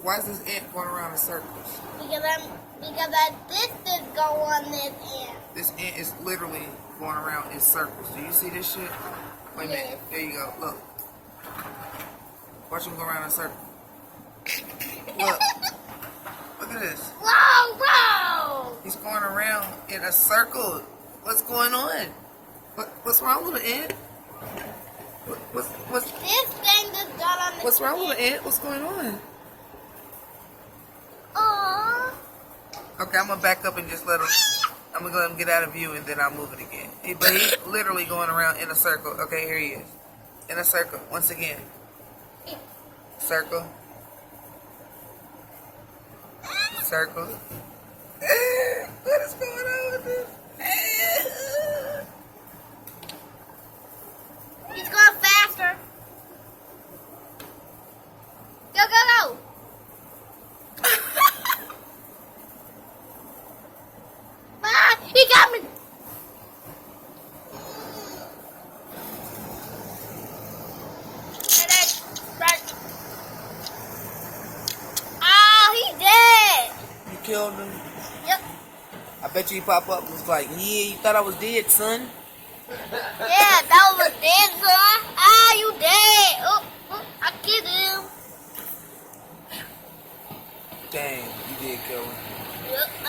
Why is this ant going around in circles? Because this is go on this end. This ant is literally going around in circles. Do you see this shit? Wait a minute. There you go. Look. Watch him go around in circles. Look. Look at this. Whoa, whoa! He's going around in a circle. What's going on? What's wrong with the ant? What's This thing just got on the what's wrong with the ant? What's going on? Aww. Okay, I'm gonna back up and just let him. I'm gonna let him get out of view and then I'll move it again. But he's literally going around in a circle. Okay, here he is. In a circle. Once again. Circle. Circle. What is going on with this? He's going faster. Go, go, go. Ah, he got me. Oh, he dead. You killed him? Yep. I bet you he pop up and was like, yeah, you thought I was dead, son? Yeah, that